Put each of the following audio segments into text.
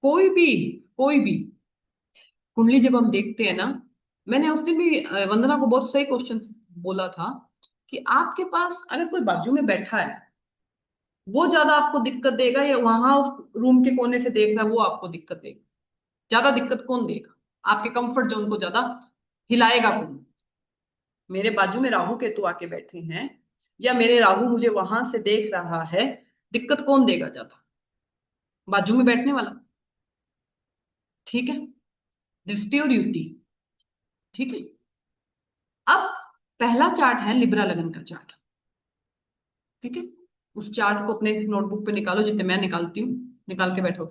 कोई भी कोई भी कुंडली जब हम देखते हैं ना, मैंने उस दिन भी वंदना को बहुत सही क्वेश्चन बोला था कि आपके पास अगर कोई बाजू में बैठा है, वो ज्यादा आपको दिक्कत देगा या वहां उस रूम के कोने से देख रहा है वो आपको दिक्कत देगा? ज्यादा दिक्कत कौन देगा? आपके कंफर्ट जोन को ज्यादा हिलाएगा कौन? मेरे बाजू में राहु केतु आके बैठे हैं या मेरे राहु मुझे वहां से देख रहा है, दिक्कत कौन देगा ज्यादा? बाजू में बैठने वाला। ठीक है, दृष्टि और युति। ठीक है। अब पहला चार्ट है लिब्रा लगन का चार्ट। ठीक है, उस चार्ट को अपने नोटबुक पे निकालो जितने मैं निकालती हूँ, निकाल के बैठो।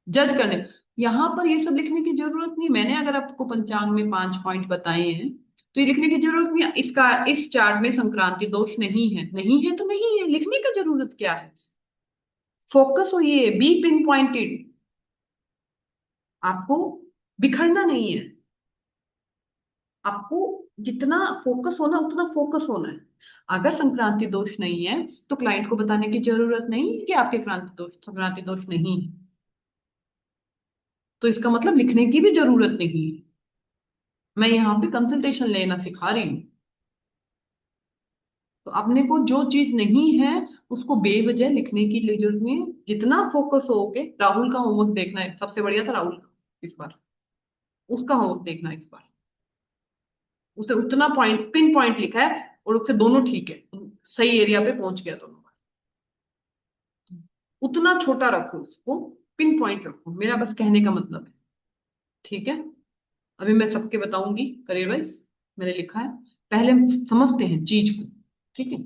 जज करने, यहां पर ये सब लिखने की जरूरत नहीं। मैंने अगर आपको पंचांग में 5 पॉइंट बताए हैं तो ये लिखने की जरूरत नहीं। इसका इस चार्ट में संक्रांति दोष नहीं है, नहीं है तो नहीं है, लिखने की जरूरत क्या है? फोकस होइए, बी पिन पॉइंटेड। आपको बिखरना नहीं है, आपको जितना फोकस होना उतना फोकस होना है। अगर संक्रांति दोष नहीं है तो क्लाइंट को बताने की जरूरत नहीं है कि आपके क्रांति दोष संक्रांति दोष नहीं है, तो इसका मतलब लिखने की भी जरूरत नहीं है। मैं यहाँ पे कंसल्टेशन लेना सिखा रही हूँ। तो अपने को जो चीज नहीं है उसको बेवजह लिखने की जरूरत नहीं है। जितना फोकस होगे, राहुल का होमवर्क देखना है, सबसे बढ़िया था राहुल का इस बार, उसका होमवर्क देखना है इस बार। उसे उतना पॉइंट पिन पॉइंट लिखा है और उससे दोनों ठीक है, सही एरिया पे पहुंच गया दोनों बार। उतना छोटा रखो उसको, पिन पॉइंट रखो, मेरा बस कहने का मतलब है। ठीक है, अभी मैं सबके बताऊंगी करियर वाइज। मैंने लिखा है, पहले हम समझते हैं चीज को। ठीक है,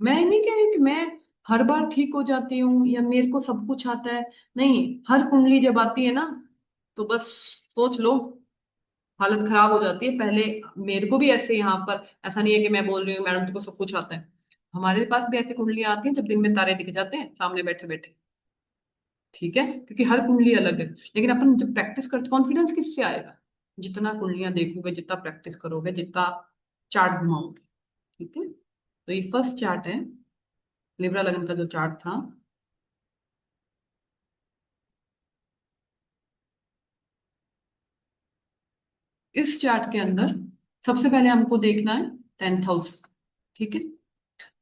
मैं नहीं कह रही कि मैं हर बार ठीक हो जाती हूँ या मेरे को सब कुछ आता है। नहीं, हर कुंडली जब आती है ना तो बस सोच लो हालत खराब हो जाती है पहले। मेरे को भी ऐसे यहाँ पर ऐसा नहीं है कि मैं बोल रही हूँ मैडम तुमको सब कुछ आता है। हमारे पास भी ऐसी कुंडलियां आती हैं जब दिन में तारे दिख जाते हैं सामने बैठे बैठे। ठीक है, क्योंकि हर कुंडली अलग है। लेकिन अपन जब प्रैक्टिस करते, कॉन्फिडेंस किससे आएगा? जितना कुंडलियां देखोगे, जितना प्रैक्टिस करोगे, जितना चार्ट घुमाओगे। ठीक है, तो ये फर्स्ट चार्ट है लिब्रा लगन का जो चार्ट था। इस चार्ट के अंदर सबसे पहले हमको देखना है 10th हाउस। ठीक है,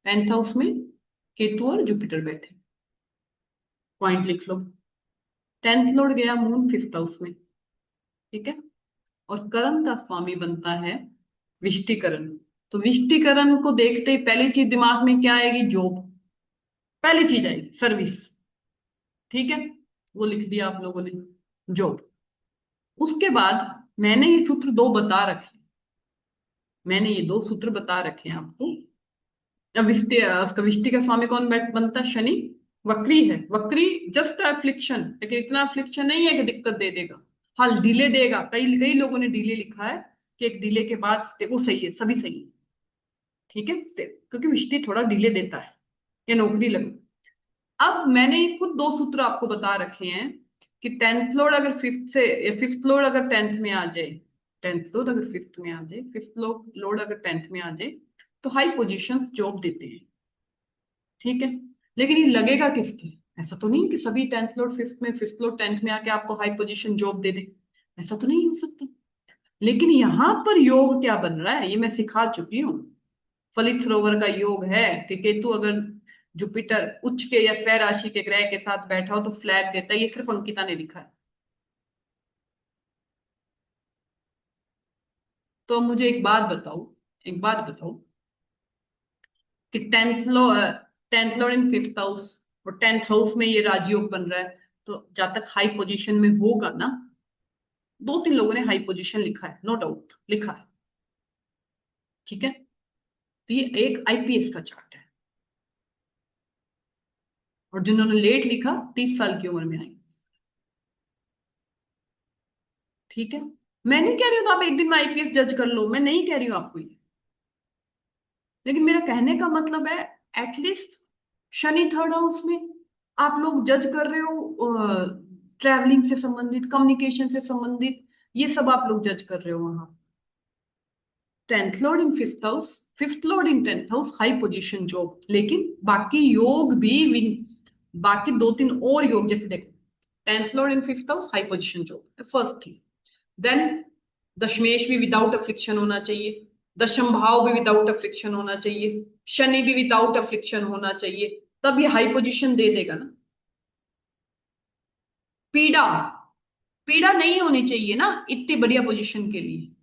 10th हाउस में केतु और जुपिटर बैठे, पॉइंट लिख लो। 10th लॉर्ड गया मून 5th हाउस में। ठीक है, और करण का स्वामी बनता है विष्टिकरण। तो विष्टिकरण को देखते ही पहली चीज दिमाग में क्या आएगी? जॉब। पहली चीज आएगी सर्विस। ठीक है, वो लिख दिया आप लोगों ने, जॉब। उसके बाद मैंने ये सूत्र दो बता रखे, मैंने ये दो सूत्र बता रखे हैं आपको। अब उसका विष्टि का स्वामी कौन बनता है? शनि। वक्री है, वक्री जस्ट अफ्लिक्शन, लेकिन इतना अफ्लिक्शन नहीं है कि दिक्कत दे देगा। हाँ, डिले देगा, कई कई लोगों ने डिले लिखा है कि एक डिले के बाद वो सही है, सभी सही है। ठीक है, क्योंकि विष्टि थोड़ा डिले देता है या नौकरी लगे। अब मैंने खुद दो सूत्र आपको बता रखे हैं कि 10th लॉर्ड अगर फिफ्थ से, या 5th लॉर्ड अगर 10th में आ जाए, 10th लॉर्ड अगर फिफ्थ में आ जाए, 5th लॉर्ड अगर 10th में आ जाए तो हाई पोजीशन जॉब देते हैं। ठीक है, लेकिन ये लगेगा किसके? ऐसा तो नहीं कि सभी 10th लॉर्ड फिफ्थ में, 5th लॉर्ड 10th में आके आपको हाई पोजीशन जॉब दे दे। ऐसा तो नहीं हो सकता। लेकिन यहां पर योग क्या बन रहा है ये मैं सिखा चुकी हूँ। फलित सरोवर का योग है कि केतु अगर जुपिटर उच्च के या स्वय राशि के ग्रह के साथ बैठा हो तो फ्लैग देता है। ये सिर्फ अंकिता ने लिखा है। तो मुझे एक बात बताओ, एक बात बताओ कि 10th lord in 5th house और 10th हाउस में ये राजयोग बन रहा है, तो जब तक हाई पोजीशन में होगा ना, दो तीन लोगों ने हाई पोजीशन लिखा है, नो डाउट लिखा है। ठीक है, तो ये एक आईपीएस का चार्ट है। और जिन्होंने लेट लिखा 30 साल की उम्र में आई। ठीक है, मैं नहीं कह रही हूँ तो आप एक दिन में आईपीएस जज कर लो, मैं नहीं कह रही हूँ आपको ये। लेकिन मेरा कहने का मतलब है एटलीस्ट शनि थर्ड हाउस में आप लोग जज कर रहे हो, ट्रैवलिंग से संबंधित, कम्युनिकेशन से संबंधित, ये सब आप लोग जज कर रहे हो वहां। 10th lord in 5th house, 5th Lord in 10th house, high position job. लेकिन बाकी योग भी बाकी दो तीन और योग, जैसे देखो 10th lord in 5th house, high position job, first thing. Then दशमेश भी विदाउट अफ्लिक्शन होना चाहिए, दशम भाव भी विदाउट अफ्लिक्शन होना चाहिए, शनि भी विदाउट अफ्लिक्शन होना चाहिए, तब ये हाई पोजीशन दे देगा ना। पीड़ा, पीड़ा नहीं होनी चाहिए ना इतनी बढ़िया पोजीशन के लिए।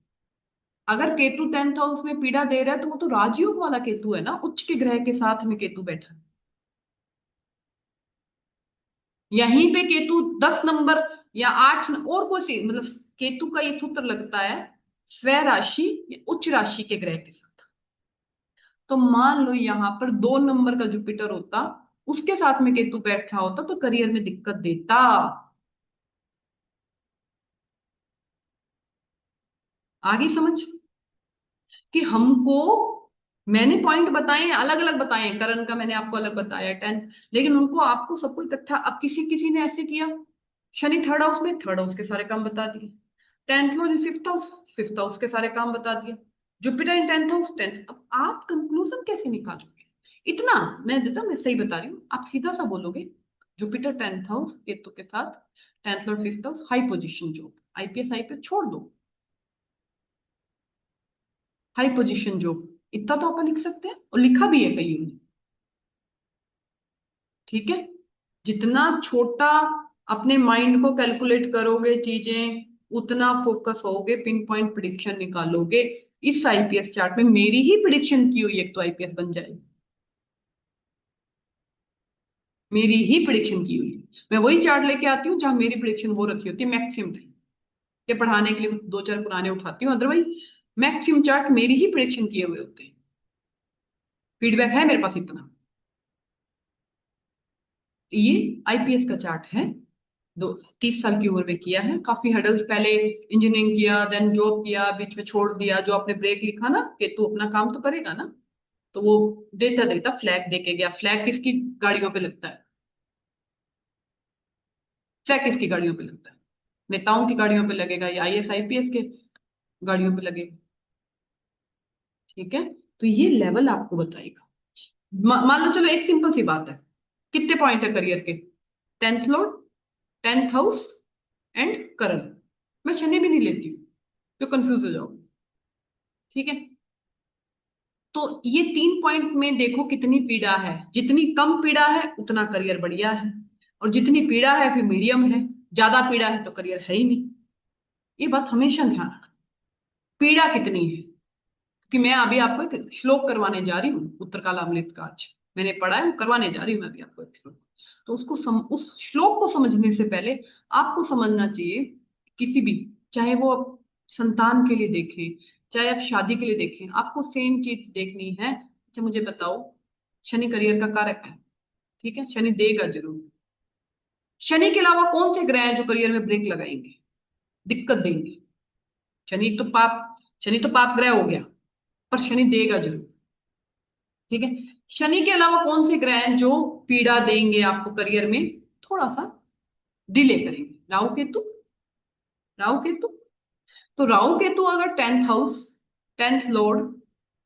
अगर केतु 10th हाउस में पीड़ा दे रहा है तो वो तो राजयोग वाला केतु है ना, उच्च के ग्रह के साथ में केतु बैठा है। यहीं पे केतु 10 नंबर या 8 और कोई सी, मतलब केतु का ये सूत्र लगता है स्व राशि या उच्च राशि के ग्रह के साथ। तो मान लो यहां पर 2 नंबर का जुपिटर होता, उसके साथ में केतु बैठा होता तो करियर में दिक्कत देता। आगे समझ कि हमको, मैंने पॉइंट बताए हैं, अलग अलग बताए हैं, करण का मैंने आपको अलग बताया 10th, लेकिन उनको आपको सबको इकट्ठा। अब किसी किसी ने ऐसे किया, शनि थर्ड हाउस में, थर्ड हाउस के सारे काम बता दिए, 10th lord in 5th house, 5th house के सारे काम बता दिए, Jupiter in 10th house, 10th। अब आप कंक्लूजन कैसे निकालोगे इतना? मैं देता, मैं सही बता रही हूँ, आप सीधा सा बोलोगे जुपिटर 10th हाउस केतु के साथ, 10th Lord 5th house, high position job, IPS IPS छोड़ दो, हाई पोजीशन जॉब, इतना तो अपन लिख सकते हैं, और लिखा भी है कईयों ने। ठीक है, जितना छोटा अपने माइंड को कैलकुलेट करोगे चीजें, उतना फोकस होगे, पिन पॉइंट प्रिडिक्शन निकालोगे। इस आईपीएस चार्ट में मेरी ही प्रिडिक्शन की हुई एक तो आईपीएस बन जाएगी, मेरी ही प्रिडिक्शन की हुई। मैं वही चार्ट लेके आती हूँ जहां मेरी प्रिडिक्शन हो रखी होती है मैक्सिमम टाइम, ये पढ़ाने के लिए दो चार पुराने उठाती हूँ, अदरवाइज मैक्सिमम चार्ट मेरी ही प्रिडिक्शन किए हुए होते हैं। फीडबैक है मेरे पास इतना। ये आईपीएस का चार्ट है, दो 30 साल की उम्र में किया है, काफी हडल्स, पहले इंजीनियरिंग किया, देन जॉब किया, बीच में छोड़ दिया, जो आपने ब्रेक लिखा ना कि तू अपना काम तो करेगा ना, तो वो देता देता फ्लैग देके गया। फ्लैग किसकी गाड़ियों पे लगता है? फ्लैग किसकी गाड़ियों पे लगता है? नेताओं की गाड़ियों पे लगेगा या आईएएस आईपीएस के गाड़ियों पे लगेगा। ठीक है, तो ये लेवल आपको बताएगा। मान लो, चलो एक सिंपल सी बात है, कितने पॉइंट है करियर के? 10th Lord, 10th house and करण। मैं शनि भी नहीं लेती हूँ, तो कंफ्यूज हो जाओगे। ठीक है, तो ये 3 पॉइंट में देखो कितनी पीड़ा है, जितनी कम पीड़ा है उतना करियर बढ़िया है, और जितनी पीड़ा है फिर मीडियम है, ज्यादा पीड़ा है तो करियर है ही नहीं। ये बात हमेशा ध्यान रखना, पीड़ा कितनी है। क्योंकि मैं अभी आपको एक श्लोक करवाने जा रही हूँ, उत्तरकालामृत का, आज मैंने पढ़ा है, वो करवाने जा रही हूँ मैं अभी आपको एक श्लोक। तो उस श्लोक को समझने से पहले आपको समझना चाहिए, किसी भी, चाहे वो आप संतान के लिए देखें, चाहे आप शादी के लिए देखें, आपको सेम चीज देखनी है। अच्छा मुझे बताओ, शनि करियर का कारक है, ठीक है, शनि देगा जरूर। शनि के अलावा कौन से ग्रह हैं जो करियर में ब्रेक लगाएंगे, दिक्कत देंगे? शनि तो पाप ग्रह हो गया, पर शनि देगा जरूर। ठीक है, शनि के अलावा कौन से ग्रह हैं जो पीड़ा देंगे आपको करियर में, थोड़ा सा डिले करेंगे? राहु केतु, राहु केतु। तो राहु केतु अगर 10th हाउस, 10th लॉर्ड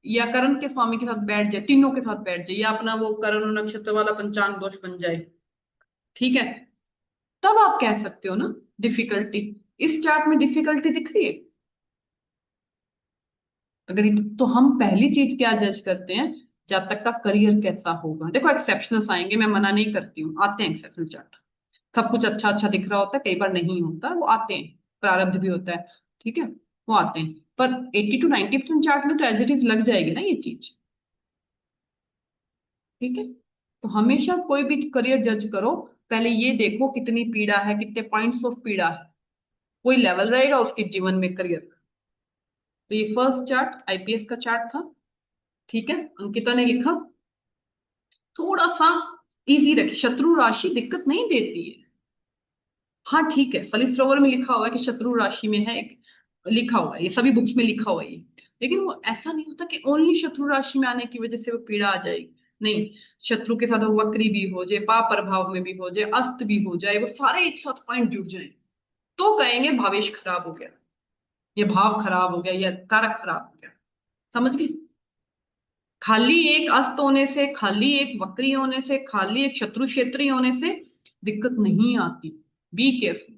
या करण के स्वामी के साथ बैठ जाए, तीनों के साथ बैठ जाए, या अपना वो करण नक्षत्र वाला पंचांग दोष बन जाए, ठीक है, तब आप कह सकते हो ना डिफिकल्टी। इस चार्ट में डिफिकल्टी दिख रही है? अगर तो हम पहली चीज क्या जज करते हैं, जातक का करियर कैसा होगा। देखो एक्सेप्शनल्स आएंगे, मैं मना नहीं करती हूँ, आते हैं एक्सेप्शनल चार्ट, सब कुछ अच्छा अच्छा दिख रहा होता है, कई बार नहीं होता, वो आते हैं, प्रारब्ध भी होता है, ठीक है, वो आते हैं। पर 80 to 90% चार्ट में तो एज इट इज लग जाएगी ना ये चीज। ठीक है, तो हमेशा कोई भी करियर जज करो, पहले ये देखो कितनी पीड़ा है, कितने पॉइंट्स ऑफ पीड़ा है, कोई लेवल रहेगा उसके जीवन में करियर का। तो ये फर्स्ट चार्ट आईपीएस का चार्ट था। ठीक है, अंकिता ने लिखा, थोड़ा सा इजी रखे, शत्रु राशि दिक्कत नहीं देती है। हाँ ठीक है, फलित सरोवर में लिखा हुआ है कि शत्रु राशि में है, एक लिखा हुआ है, ये सभी बुक्स में लिखा हुआ है ये। लेकिन वो ऐसा नहीं होता कि ओनली शत्रु राशि में आने की वजह से वो पीड़ा आ जाएगी। नहीं, शत्रु के साथ वो वक्री भी हो जाए, पाप प्रभाव में भी हो जाए, अस्त भी हो जाए, वो सारे एक साथ पॉइंट जुड़ जाए, तो कहेंगे भावेश खराब हो गया, ये भाव खराब हो गया, या कारक खराब हो गया। समझ गए? खाली एक अस्त होने से, खाली एक वक्री होने से, खाली एक शत्रु क्षेत्रीय होने से दिक्कत नहीं आती। Be careful.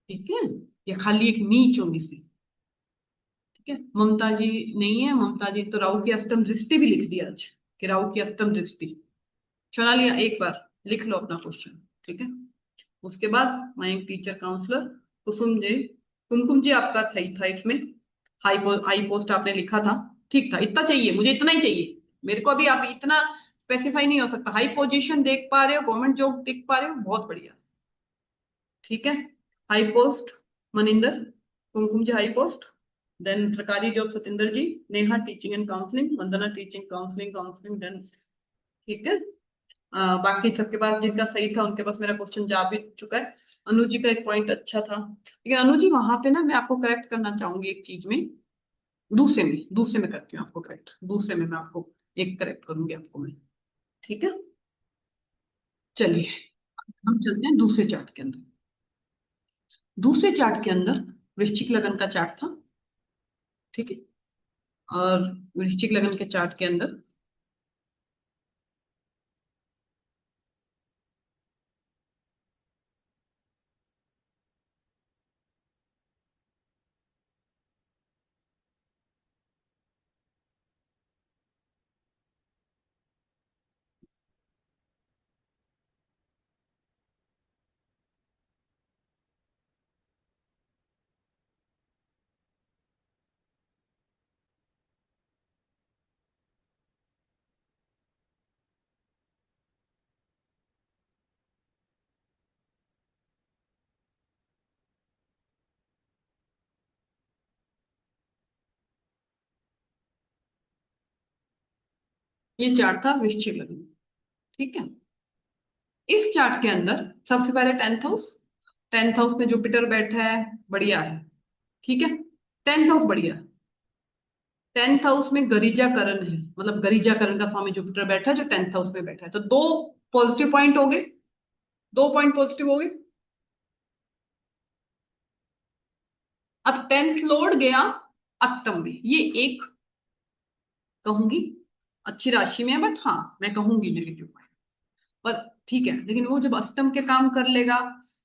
ठीक है? या खाली एक नीच होने से। ठीक है? ममता जी नहीं है, ममता जी तो राहु की अष्टम दृष्टि भी लिख दिया आज, कि राहु की अष्टम दृष्टि। चला लिया, एक बार लिख लो अपना क्वेश्चन। ठीक है? उसके बाद मयंक टीचर काउंसलर, कुसुम जी, कुमकुम जी आपका सही था इसमें। हाई पोस्ट आपने लिखा था, ठीक था, इतना चाहिए मुझे, इतना ही चाहिए मेरे को। अभी आप इतना स्पेसिफाई नहीं हो सकता। हाई पोजीशन देख पा रहे हो, गवर्नमेंट जॉब देख पा रहे हो, बहुत बढ़िया। ठीक है? High post Maninder, Kumkum ji high post, then सरकारी job Satinder ji, Neha teaching and counselling, Vandana teaching counselling counselling, then ठीक है। बाकी सबके पास जिनका सही था उनके पास मेरा क्वेश्चन जा भी चुका है। अनु जी का एक पॉइंट अच्छा था, लेकिन अनु जी वहां पे ना मैं आपको करेक्ट करना चाहूंगी एक चीज में। दूसरे में करती हूँ आपको करेक्ट, दूसरे में मैं आपको एक करेक्ट करूंगी आपको मैं। ठीक है? चलिए, हम चलते हैं दूसरे चार्ट के अंदर। दूसरे चार्ट के अंदर वृश्चिक लगन का चार्ट था। ठीक है? और वृश्चिक लगन के चार्ट के अंदर ये चार्ट था वृश्चिक लगन। ठीक है? इस चार्ट के अंदर सबसे पहले टेंथ हाउस, टेंथ हाउस में जुपिटर बैठा है, बढ़िया है। ठीक है? टेंथ हाउस बढ़िया। टेंथ हाउस में गरिजा करण है, मतलब गरिजा करण का स्वामी जुपिटर बैठा है जो टेंथ हाउस में बैठा है, तो दो पॉजिटिव पॉइंट हो गए, दो पॉइंट पॉजिटिव हो गए। अब टेंथ लॉर्ड गया अष्टम में, ये एक कहूंगी अच्छी राशि में है, बट हाँ मैं कहूंगी नेगेटिव पॉइंट। पर ठीक है, लेकिन वो जब अष्टम के काम कर लेगा,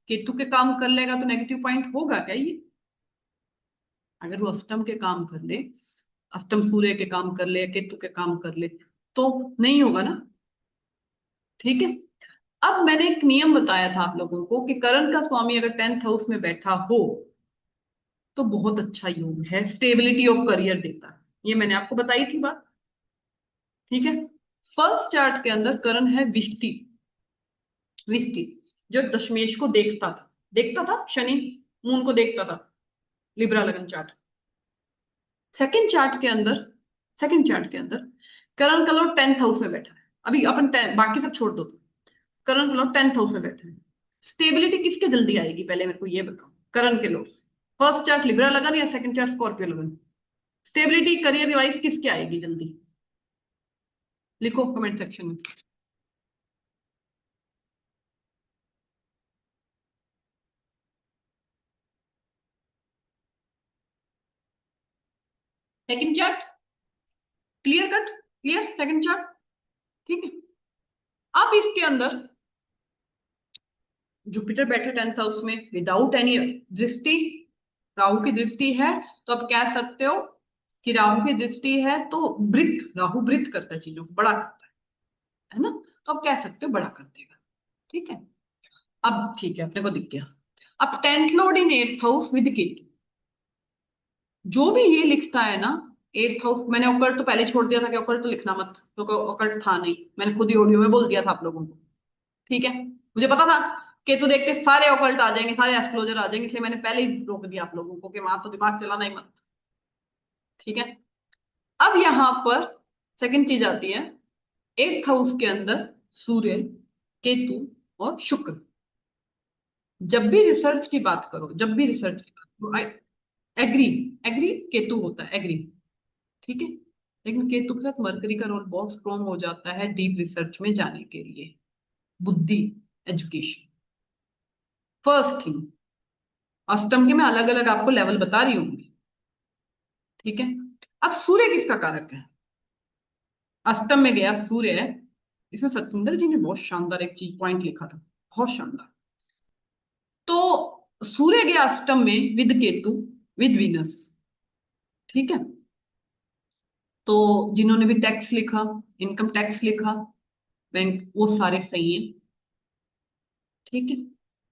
केतु के काम कर लेगा, तो नेगेटिव पॉइंट होगा क्या ये? अगर वो अष्टम के काम कर ले, अष्टम सूर्य के काम कर ले, केतु के काम कर ले, तो नहीं होगा ना। ठीक है? अब मैंने एक नियम बताया था आप लोगों को कि करण का स्वामी अगर टेंथ हाउस में बैठा हो तो बहुत अच्छा योग है, स्टेबिलिटी ऑफ करियर देता है, ये मैंने आपको बताई थी बात। ठीक है? फर्स्ट चार्ट के अंदर करण है विष्टि, विष्टि जो दशमेश को देखता था, देखता था शनि मून को देखता था, लिब्रा लगन चार्ट। सेकंड चार्ट के अंदर, सेकंड चार्ट के अंदर करण का लॉर्ड टेंथ हाउस में बैठा है। अभी अपन बाकी सब छोड़ दो, करण का लॉर्ड टेंथ हाउस में बैठा है। स्टेबिलिटी किसके जल्दी आएगी पहले मेरे को ये बताओ, करण के लॉर्ड। फर्स्ट चार्ट लिब्रा लगन या सेकंड चार्ट स्कॉर्पियो लगन? स्टेबिलिटी करियर वाइज किसके आएगी जल्दी? लिखो कमेंट सेक्शन में। Second chart, clear cut, clear second chart. ठीक है? अब इसके अंदर जुपिटर बैठे टेंथ हाउस में विदाउट एनी दृष्टि, राहु की दृष्टि है, तो आप कह सकते हो कि राहु की दृष्टि है तो वृत्त, राहु वृत्त करता है, चीजों को बड़ा करता है ना, तो आप कह सकते हो बड़ा कर देगा। ठीक है? अब ठीक है, अपने को दिख गया। अब tenth Lord in eighth house with Ketu, जो भी ये लिखता है ना, एट्थ हाउस, मैंने ओकल्ट तो पहले छोड़ दिया था कि ओकल्ट तो लिखना मत, क्योंकि ओकल्ट था नहीं, मैंने खुद ही ऑडियो में बोल दिया था आप लोगों को। ठीक है? मुझे पता था केतु देखते सारे ओकल्ट आ जाएंगे, सारे एस्ट्रोलॉजर आ जाएंगे, इसलिए मैंने पहले ही रोक दिया आप लोगों को कि वहां तो दिमाग चलाना ही मत। ठीक है? अब यहां पर सेकंड चीज आती है, एट्थ हाउस के अंदर सूर्य, केतु और शुक्र। जब भी रिसर्च की बात करो, जब भी रिसर्च की बात करो, एग्री, एग्री केतु होता है, एग्री। ठीक है? लेकिन केतु के साथ मरकरी का रोल बहुत स्ट्रॉन्ग हो जाता है डीप रिसर्च में जाने के लिए, बुद्धि, एजुकेशन। फर्स्ट थिंग, अष्टम के मैं अलग अलग आपको लेवल बता रही हूँ, ठीक है। अब सूर्य किसका कारक है? अष्टम में गया सूर्य है। इसमें सत्येंद्र जी ने बहुत शानदार एक चीज पॉइंट लिखा था, बहुत शानदार। तो सूर्य गया अष्टम में विद केतु, विद वीनस, ठीक है। तो जिन्होंने भी टैक्स लिखा, इनकम टैक्स लिखा, बैंक, वो सारे सही है, ठीक है।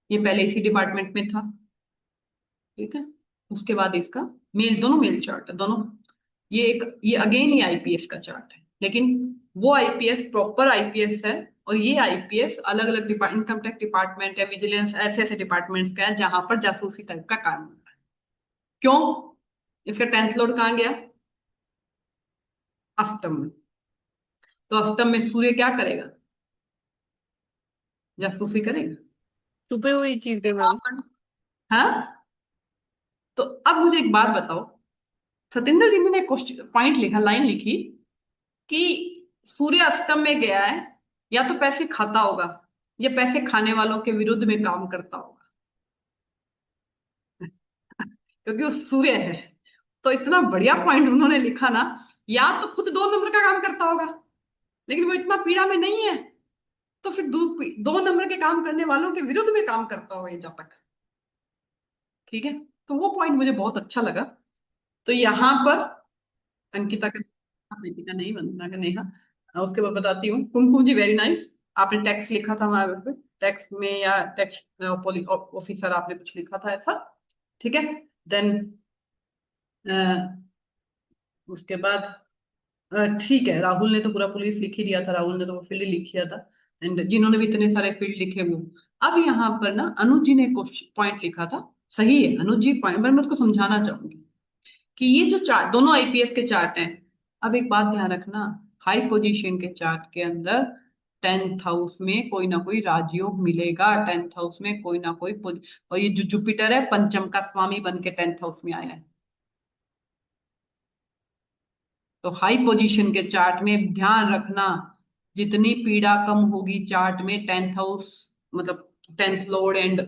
ये पहले इसी डिपार्टमेंट में था, ठीक है। उसके बाद इसका मेल, दोनों मेल चार्ट है दोनों। ये अगेन ये आईपीएस का चार्ट है, लेकिन वो आईपीएस प्रॉपर आईपीएस है, और ये आईपीएस अलग अलग इनकम टैक्स डिपार्टमेंट है, विजिलेंस, ऐसे ऐसे डिपार्टमेंट्स का है जहां पर जासूसी टाइप का काम होता है। क्यों? इसका 10th लॉर्ड कहाँ गया? अष्टम में। तो अष्टम में सूर्य क्या करेगा? जासूसी करेगा। छुपे हुई चीजें मैम। हाँ। तो अब मुझे एक बात बताओ, सत्येंद्र जी ने क्वेश्चन पॉइंट लिखा, लाइन लिखी कि सूर्य अष्टम में गया है, या तो पैसे खाता होगा या पैसे खाने वालों के विरुद्ध में काम करता होगा, क्योंकि वो सूर्य है। तो इतना बढ़िया पॉइंट उन्होंने लिखा ना, या तो खुद 2 नंबर का काम करता होगा, लेकिन वो इतना पीड़ा में नहीं है, तो फिर 2 नंबर के काम करने वालों के विरुद्ध में काम करता होगा ये जातक, ठीक है। तो वो पॉइंट मुझे बहुत अच्छा लगा। तो यहाँ पर अंकिता का, अंकिता नहीं, वंदना का, नेहा, उसके बाद बताती हूँ। कुमकुम जी वेरी नाइस, आपने टैक्स लिखा था वहां पे, टैक्स में या टैक्स ऑफिसर आपने कुछ लिखा था ऐसा, ठीक है। देन उसके बाद ठीक है, राहुल ने तो पूरा पुलिस लिख ही दिया था, राहुल ने तो वो फील्ड लिख दिया था। एंड जिन्होंने भी इतने सारे फील्ड लिखे वो, अब यहाँ पर ना अनुज जी ने पॉइंट लिखा था, सही है अनुज जी पॉइंट, पर मैं उसको समझाना चाहूंगी कि ये जो चार्ट, दोनों आईपीएस के चार्ट हैं। अब एक बात ध्यान रखना, हाई पोजीशन के चार्ट के अंदर 10th हाउस में कोई ना कोई राजयोग मिलेगा, 10th हाउस में कोई ना कोई और ये जो जुपिटर है पंचम का स्वामी बन के 10th हाउस में आया है। तो हाई पोजीशन के चार्ट में ध्यान रखना, जितनी पीड़ा कम होगी चार्ट में 10th हाउस, मतलब 10th लॉर्ड, एंड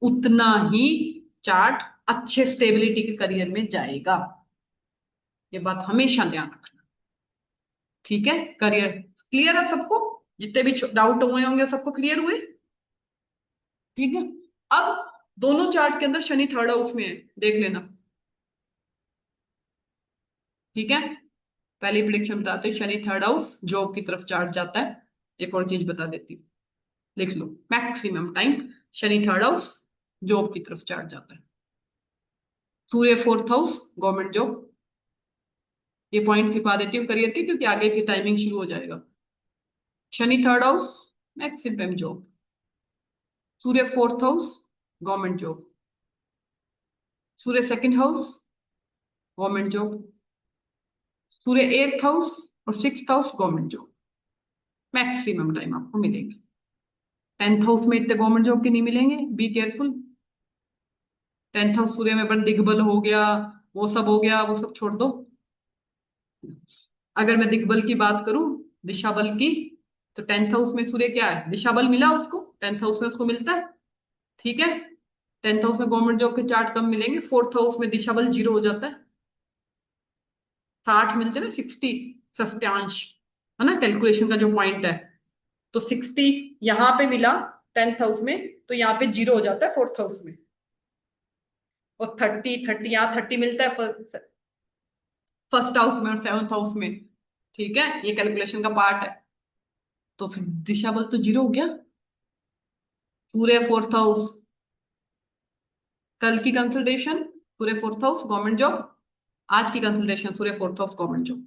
उतना ही चार्ट अच्छे स्टेबिलिटी के करियर में जाएगा। ये बात हमेशा ध्यान रखना, ठीक है। करियर क्लियर है सबको? जितने भी डाउट हुए होंगे सबको क्लियर हुए, ठीक है। अब दोनों चार्ट के अंदर शनि 3rd हाउस में है, देख लेना, ठीक है। पहली प्रिडिक्शन बताते हैं, शनि 3rd हाउस जॉब की तरफ चार्ट जाता है। एक और चीज बता देती हूँ, लिख लो, मैक्सिमम टाइम शनि 3rd हाउस जॉब की तरफ चार्ट जाता है। सूर्य 4th हाउस गवर्नमेंट जॉब, ये पॉइंट छिपा देती हूँ करियर के, क्योंकि आगे की टाइमिंग शुरू हो जाएगा। शनि 3rd हाउस मैक्सिमम जॉब, सूर्य 4th हाउस गवर्नमेंट जॉब, सूर्य 2nd हाउस गवर्नमेंट जॉब, सूर्य 8th हाउस और 6th house government job, maximum time आपको मिलेंगे। 10th हाउस में इतने गवर्नमेंट जॉब के नहीं मिलेंगे, बी केयरफुल। 10th हाउस सूर्य में बन दिग्बल हो गया, वो सब हो गया, वो सब छोड़ दो। अगर मैं दिग्बल की बात करूं, दिशा बल की, तो 10th हाउस में सूर्य क्या है, दिशा बल मिला उसको, 10th हाउस में उसको मिलता है, ठीक है। 10th हाउस में गवर्नमेंट जॉब के चार्ट कम मिलेंगे, 4th हाउस में दिशा बल 0 हो जाता है। 60 मिलते ना, 60 सस्त्यांश, है ना, कैलकुलेशन का जो पॉइंट है। तो 60 यहां पे मिला 10th हाउस में, तो यहाँ पे 0 हो जाता है 4th हाउस में। और 30 यहाँ 30 मिलता है फर्स्ट हाउस में और 7th हाउस में, ठीक है। ये कैलकुलेशन का पार्ट है। तो फिर दिशा बल तो 0 हो गया। पूरे 4th हाउस, कल की कंसल्टेशन पूरे 4th हाउस गवर्नमेंट जॉब, आज की कंसल्टेशन पूरे 4th house government job,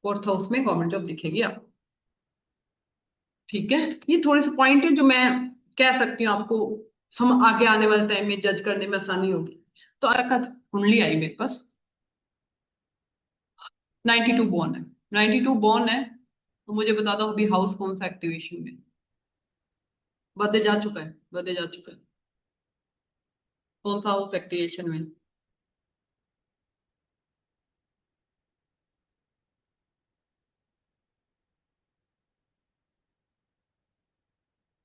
4th house में गवर्नमेंट जॉब दिखेगी आपको, ठीक है। ये थोड़े से पॉइंट है जो मैं कह सकती हूँ आपको, आगे आने वाले टाइम में जज करने में आसानी होगी। तो अरका कुंडली आई मेरे पास, 92 बॉर्न है, 92 बॉर्न है। तो मुझे बता दो अभी हाउस कौन सा एक्टिवेशन में, बदले जा चुका है, बदले जा चुका है, कौन सा हाउस एक्टिवेशन में?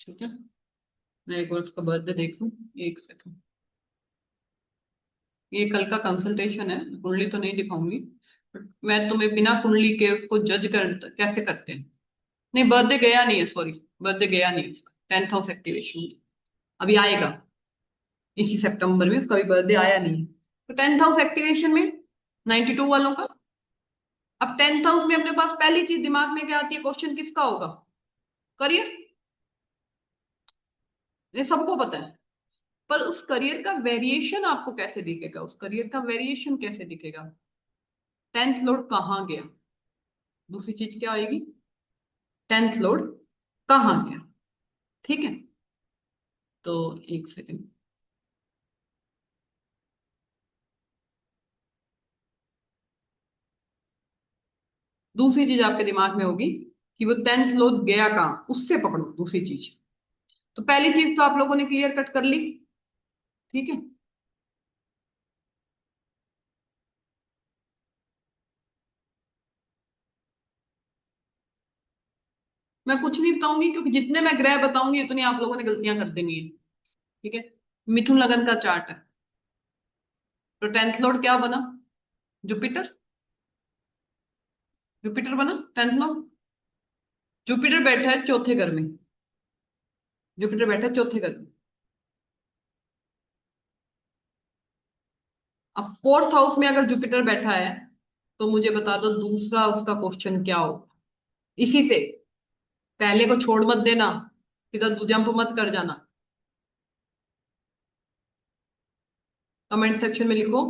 ठीक है, मैं एक बार उसका बर्थडे देख लूं, एक सेकंड। ये कल का कंसल्टेशन है, कुंडली तो नहीं दिखाऊंगी, बट मैं तुम्हें बिना कुंडली के उसको जज कर कैसे करते हैं। नहीं, बर्थडे गया नहीं है, सॉरी, बर्थडे गया नहीं है उसका, 10th हाउस एक्टिवेशन अभी आएगा, इसी सितंबर में, उसका भी बर्थडे आया नहीं है। तो 10th हाउस एक्टिवेशन में 92 वालों का, अब 10th हाउस में अपने पास पहली चीज दिमाग में क्या आती है, क्वेश्चन किसका होगा, करियर, ये सबको पता है। पर उस करियर का वेरिएशन आपको कैसे दिखेगा, उस करियर का वेरिएशन कैसे दिखेगा, 10th लॉर्ड कहाँ गया, दूसरी चीज क्या आएगी, 10th लॉर्ड कहाँ गया। ठीक है, तो एक सेकंड, दूसरी चीज आपके दिमाग में होगी कि वो 10th लॉर्ड गया कहाँ, उससे पकड़ो दूसरी चीज। तो पहली चीज तो आप लोगों ने क्लियर कट कर ली, ठीक है। मैं कुछ नहीं बताऊंगी, क्योंकि जितने मैं ग्रह बताऊंगी उतनी आप लोगों ने गलतियां कर देनी है, ठीक है। मिथुन लगन का चार्ट है, तो 10th लॉर्ड क्या बना, जुपिटर, जुपिटर बना 10th लॉर्ड। जुपिटर बैठा है चौथे घर में, जुपिटर बैठा है चौथे घर में। अब 4th हाउस में अगर जुपिटर बैठा है, तो मुझे बता दो दूसरा उसका क्वेश्चन क्या होगा, इसी से, पहले को छोड़ मत देना, सीधा जंप मत कर जाना। कमेंट सेक्शन में लिखो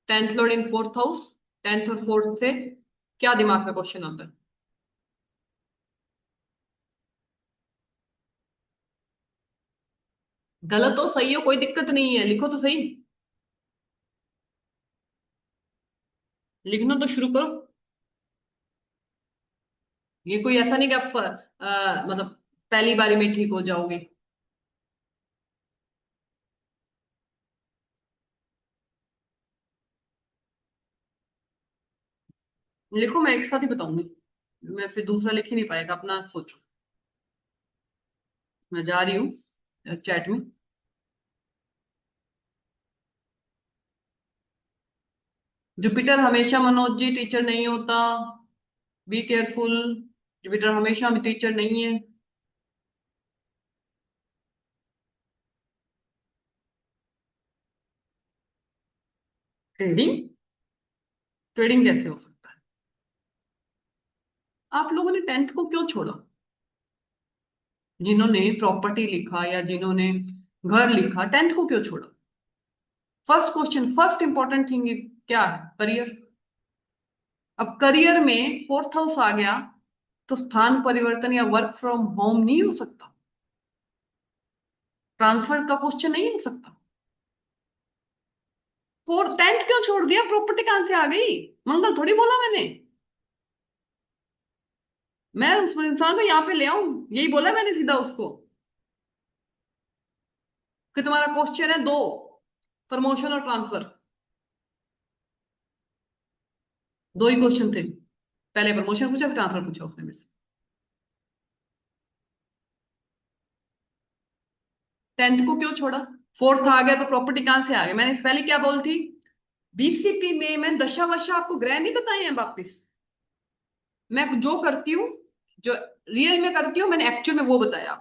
10th लॉर्ड इन 4th हाउस, 10th और 4th से क्या दिमाग में क्वेश्चन आता है। गलत हो सही हो कोई दिक्कत नहीं है, लिखो तो सही, लिखना तो शुरू करो। ये कोई ऐसा नहीं कि आप मतलब पहली बारी में ठीक हो जाओगे। लिखो, मैं एक साथ ही बताऊंगी, मैं फिर दूसरा लिख ही नहीं पाएगा, अपना सोचो। मैं जा रही हूँ चैट में। जुपिटर हमेशा मनोज जी टीचर नहीं होता, बी केयरफुल, जुपिटर हमेशा टीचर नहीं है। ट्रेडिंग, ट्रेडिंग कैसे हो सकता है, आप लोगों ने 10th को क्यों छोड़ा, जिन्होंने प्रॉपर्टी लिखा या जिन्होंने घर लिखा, 10th को क्यों छोड़ा। First question, first important thing क्या है, करियर। अब करियर में 4th हाउस आ गया, तो स्थान परिवर्तन या वर्क फ्रॉम होम नहीं हो सकता, ट्रांसफर का क्वेश्चन नहीं हो सकता। 10th क्यों छोड़ दिया, प्रॉपर्टी कहां से आ गई, मंगल थोड़ी बोला मैंने, मैं उस इंसान को यहाँ पे ले आऊं, यही बोला मैंने सीधा उसको, कि तुम्हारा क्वेश्चन है दो, प्रमोशन और ट्रांसफर, दो ही क्वेश्चन थे, पहले प्रमोशन पूछा फिर ट्रांसफर पूछा उसने मेरे से। 10th को क्यों छोड़ा, 4th आ गया तो प्रॉपर्टी कहां से आ गई, मैंने इस पहले क्या बोल थी, बीसीपी में मैं दशा वशा आपको ग्रह नहीं बताए हैं वापिस, मैं जो करती हूँ, जो रियल में करती हूँ, मैंने एक्चुअल में वो बताया।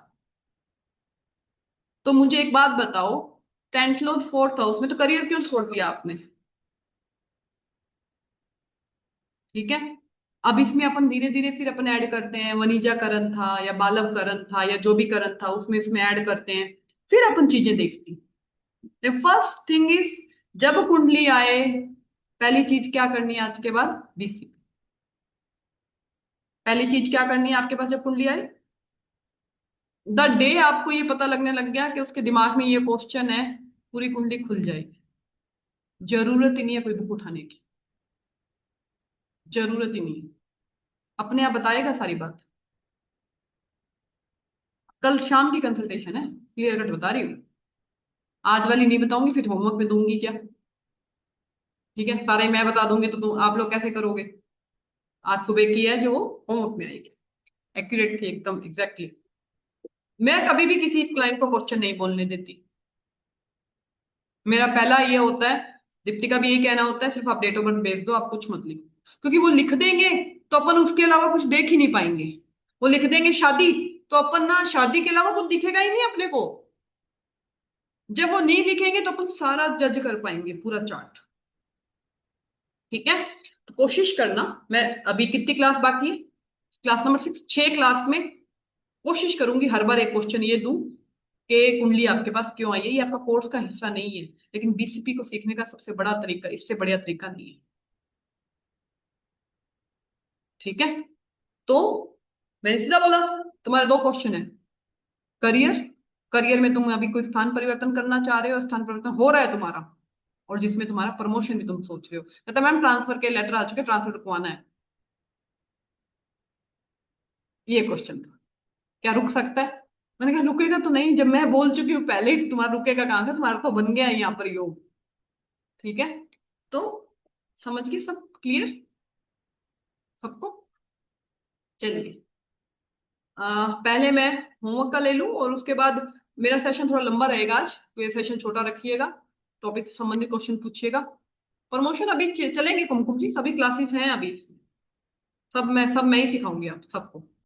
तो मुझे एक बात बताओ, 10th लॉर्ड 4th हाउस में, तो करियर क्यों छोड़ दिया आपने, ठीक है। अब इसमें अपन धीरे धीरे फिर अपन ऐड करते हैं, वनीजा करण था या बालव करण था या जो भी करण था, उसमें इसमें ऐड करते हैं, फिर अपन चीजें देखती हैं। फर्स्ट थिंग इज, जब कुंडली आए, पहली चीज क्या करनी है आज के बाद, बीसी, पहली चीज क्या करनी है आपके पास जब कुंडली आए, द डे आपको ये पता लगने लग गया कि उसके दिमाग में ये क्वेश्चन है, पूरी कुंडली खुल जाएगी, जरूरत ही नहीं है कोई बुक उठाने की, जरूरत ही नहीं है, अपने आप बताएगा सारी बात। कल शाम की कंसल्टेशन है, क्लियर कट बता रही हूँ, आज वाली नहीं बताऊंगी, फिर होमवर्क में दूंगी क्या, ठीक है, सारे मैं बता दूंगी तो तुम आप लोग कैसे करोगे। आज सुबह की है जो होमवर्क में आएगी, एक्यूरेट थी एकदम एग्जैक्टली। मैं कभी भी किसी क्लाइंट को क्वेश्चन नहीं बोलने देती। मेरा पहला ये होता है, दीप्ति का भी यही कहना होता है, सिर्फ आप डेट ऑफ बर्थ भेज दो, आप कुछ मत लिखो, क्योंकि वो लिख देंगे तो अपन उसके अलावा कुछ देख ही नहीं पाएंगे। वो लिख देंगे शादी, तो अपन ना शादी के अलावा कुछ दिखेगा ही नहीं अपने को। जब वो नहीं लिखेंगे तो अपन सारा जज कर पाएंगे, पूरा चार्ट। ठीक है, तो कोशिश करना, मैं अभी कितनी क्लास बाकी है, क्लास नंबर 6, 6 क्लास में कोशिश करूंगी हर बार एक क्वेश्चन ये दूं कि कुंडली आपके पास क्यों आई है। ये आपका कोर्स का हिस्सा नहीं है, लेकिन बीसीपी को सीखने का सबसे बड़ा तरीका, इससे बढ़िया तरीका नहीं है। ठीक है, तो मैंने सीधा बोला, तुम्हारे दो क्वेश्चन है। करियर, करियर में तुम अभी कोई स्थान परिवर्तन करना चाह रहे हो, स्थान परिवर्तन हो रहा है तुम्हारा, और जिसमें तुम्हारा प्रमोशन भी तुम सोच रहे हो, मतलब मैम ट्रांसफर के लेटर आ चुके, ट्रांसफर रुकवाना है, ये क्वेश्चन था। क्या रुक सकता है? मैंने कहा रुकेगा तो नहीं, जब मैं बोल चुकी हूँ पहले ही, तो तुम्हारा रुकेगा कहां से, तुम्हारा तो बन गया है यहाँ पर योग। ठीक है, तो समझ गए सब, क्लियर सबको? चलिए, पहले मैं होमवर्क का ले लूं, और उसके बाद मेरा सेशन थोड़ा लंबा रहेगा आज, तो ये सेशन छोटा रखिएगा, टॉपिक से संबंधित क्वेश्चन पूछिएगा। प्रमोशन अभी चलेंगे कुमकुम जी, सभी क्लासेस हैं अभी इसमें, सब मैं ही सिखाऊंगी आप सबको।